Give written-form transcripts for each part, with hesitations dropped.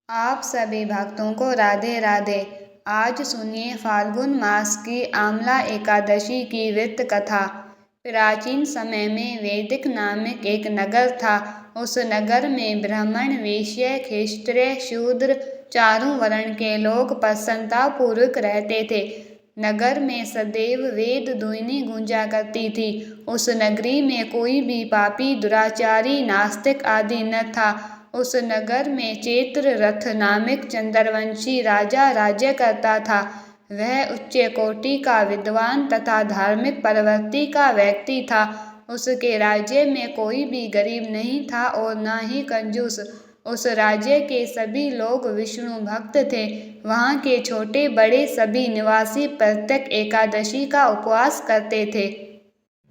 आप सभी भक्तों को राधे राधे। आज सुनिए फाल्गुन मास की आमला एकादशी की व्रत कथा। प्राचीन समय में वैदिक नामक एक नगर था। उस नगर में ब्राह्मण, वैश्य, क्षत्रिय, शूद्र चारों वर्ण के लोग प्रसन्नता पूर्वक रहते थे। नगर में सदैव वेद ध्वनि गूंजा करती थी। उस नगरी में कोई भी पापी, दुराचारी, नास्तिक आदि न था। उस नगर में चैत्ररथ नामक चंद्रवंशी राजा राज्य करता था। वह उच्च कोटि का विद्वान तथा धार्मिक प्रवृत्ति का व्यक्ति था। उसके राज्य में कोई भी गरीब नहीं था और न ही कंजूस। उस राज्य के सभी लोग विष्णु भक्त थे। वहाँ के छोटे बड़े सभी निवासी प्रत्येक एकादशी का उपवास करते थे।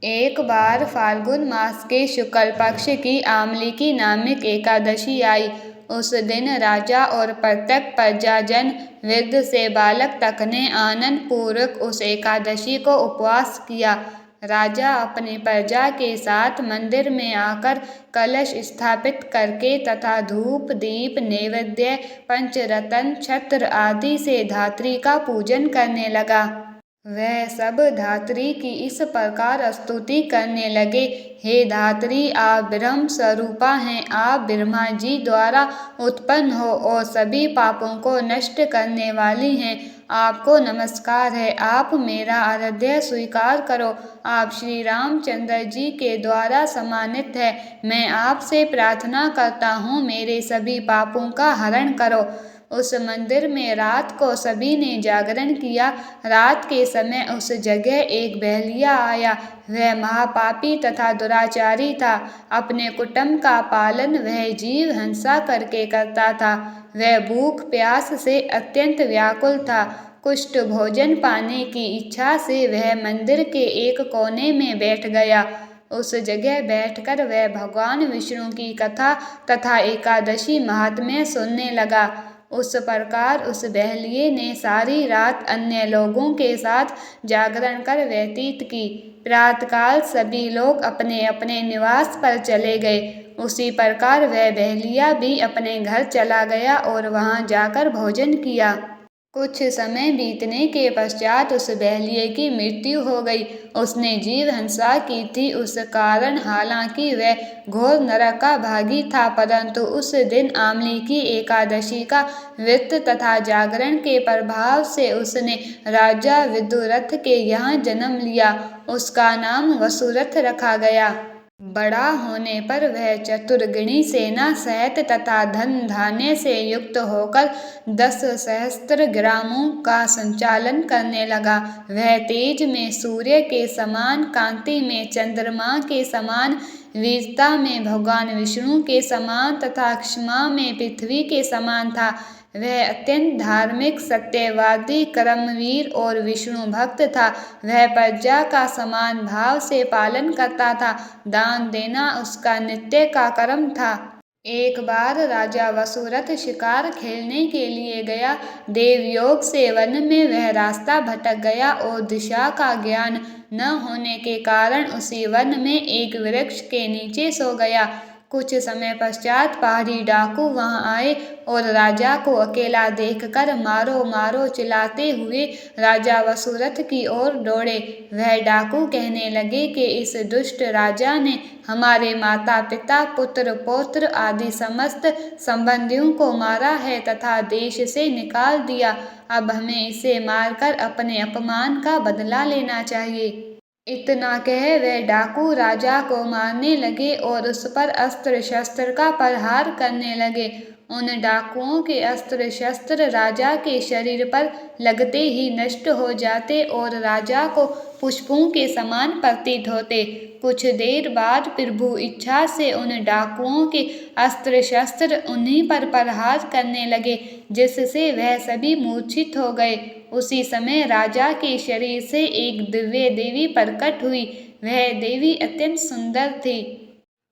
एक बार फाल्गुन मास के शुक्ल पक्ष की आमलिकी नामक एकादशी आई। उस दिन राजा और प्रत्येक प्रजाजन, वृद्ध से बालक तक ने आनंद पूर्वक उस एकादशी को उपवास किया। राजा अपनी प्रजा के साथ मंदिर में आकर कलश स्थापित करके तथा धूप, दीप, नैवेद्य, पंचरत्न, छत्र आदि से धात्री का पूजन करने लगा। वह सब धात्री की इस प्रकार स्तुति करने लगे, हे धात्री, आप ब्रह्म स्वरूपा हैं। आप ब्रह्मा जी द्वारा उत्पन्न हो और सभी पापों को नष्ट करने वाली हैं। आपको नमस्कार है। आप मेरा आराध्य स्वीकार करो। आप श्री रामचंद्र जी के द्वारा सम्मानित है। मैं आपसे प्रार्थना करता हूँ, मेरे सभी पापों का हरण करो। उस मंदिर में रात को सभी ने जागरण किया। रात के समय उस जगह एक बहलिया आया। वह महापापी तथा दुराचारी था। अपने कुटुंब का पालन वह जीव हिंसा करके करता था। वह भूख प्यास से अत्यंत व्याकुल था। कुष्ठ भोजन पाने की इच्छा से वह मंदिर के एक कोने में बैठ गया। उस जगह बैठकर वह भगवान विष्णु की कथा तथा एकादशी महात्म्य सुनने लगा। उस प्रकार उस बहलिये ने सारी रात अन्य लोगों के साथ जागरण कर व्यतीत की। प्रातःकाल सभी लोग अपने अपने निवास पर चले गए। उसी प्रकार वह बहलिया भी अपने घर चला गया और वहां जाकर भोजन किया। कुछ समय बीतने के पश्चात उस बहलिये की मृत्यु हो गई। उसने जीव हिंसा की थी। उस कारण हालांकि वह घोर नरक का भागी था, परंतु उस दिन आमलिकी एकादशी का व्रत तथा जागरण के प्रभाव से उसने राजा विदुरथ के यहाँ जन्म लिया। उसका नाम वसुरथ रखा गया। बड़ा होने पर वह चतुर्गिणी सेना सहित तथा धन धान्य से युक्त होकर 10 सहस्त्र ग्रामों का संचालन करने लगा। वह तेज में सूर्य के समान, कांति में चंद्रमा के समान, वीरता में भगवान विष्णु के समान तथा क्षमा में पृथ्वी के समान था। वह अत्यंत धार्मिक, सत्यवादी, कर्मवीर और विष्णु भक्त था। वह प्रजा का समान भाव से पालन करता था। दान देना उसका नित्य का कर्म था। एक बार राजा वसुरथ शिकार खेलने के लिए गया। देवयोग से वन में वह रास्ता भटक गया और दिशा का ज्ञान न होने के कारण उसी वन में एक वृक्ष के नीचे सो गया। कुछ समय पश्चात पहाड़ी डाकू वहां आए और राजा को अकेला देखकर मारो मारो चिल्लाते हुए राजा वसुरथ की ओर दौड़े। वह डाकू कहने लगे कि इस दुष्ट राजा ने हमारे माता पिता, पुत्र पौत्र आदि समस्त संबंधियों को मारा है तथा देश से निकाल दिया। अब हमें इसे मारकर अपने अपमान का बदला लेना चाहिए। इतना कह वह डाकू राजा को मारने लगे और उस पर अस्त्र शस्त्र का प्रहार करने लगे। उन डाकुओं के अस्त्र शस्त्र राजा के शरीर पर लगते ही नष्ट हो जाते और राजा को पुष्पों के समान प्रतीत होते। कुछ देर बाद प्रभु इच्छा से उन डाकुओं के अस्त्र शस्त्र उन्हीं पर प्रहार करने लगे, जिससे वह सभी मूर्छित हो गए। उसी समय राजा के शरीर से एक दिव्य देवी प्रकट हुई। वह देवी अत्यंत सुंदर थी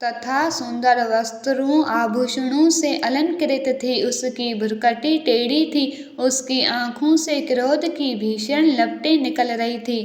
तथा सुंदर वस्त्रों आभूषणों से अलंकृत थी। उसकी भ्रुकटी टेढ़ी थी। उसकी आंखों से क्रोध की भीषण लपटें निकल रही थी।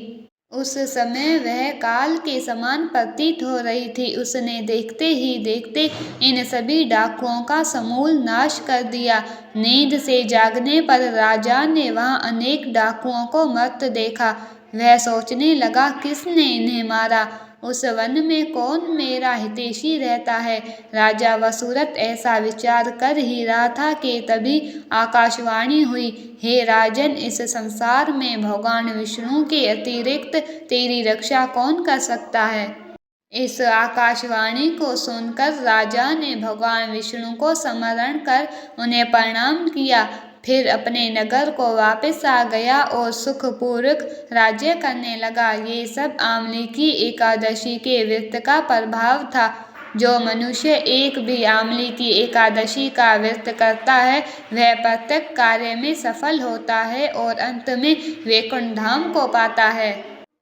उस समय वह काल के समान प्रतीत हो रही थी। उसने देखते ही देखते इन सभी डाकुओं का समूल नाश कर दिया। नींद से जागने पर राजा ने वहां अनेक डाकुओं को मरते देखा। वह सोचने लगा, किसने इन्हें मारा? उस वन में कौन मेरा हितैषी रहता है? राजा वसुरथ ऐसा विचार कर ही रहा था कि तभी आकाशवाणी हुई, हे राजन, इस संसार में भगवान विष्णु के अतिरिक्त तेरी रक्षा कौन कर सकता है? इस आकाशवाणी को सुनकर राजा ने भगवान विष्णु को स्मरण कर उन्हें प्रणाम किया। फिर अपने नगर को वापस आ गया और सुखपूर्वक राज्य करने लगा। ये सब आंवले की एकादशी के व्रत का प्रभाव था। जो मनुष्य एक भी आंवले की एकादशी का व्रत करता है, वह प्रत्येक कार्य में सफल होता है और अंत में वैकुंठ धाम को पाता है।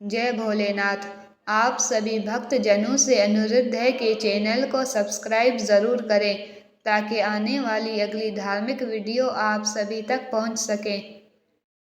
जय भोलेनाथ। आप सभी भक्त जनों से अनुरोध है कि चैनल को सब्सक्राइब ज़रूर करें ताकि आने वाली अगली धार्मिक वीडियो आप सभी तक पहुंच सके।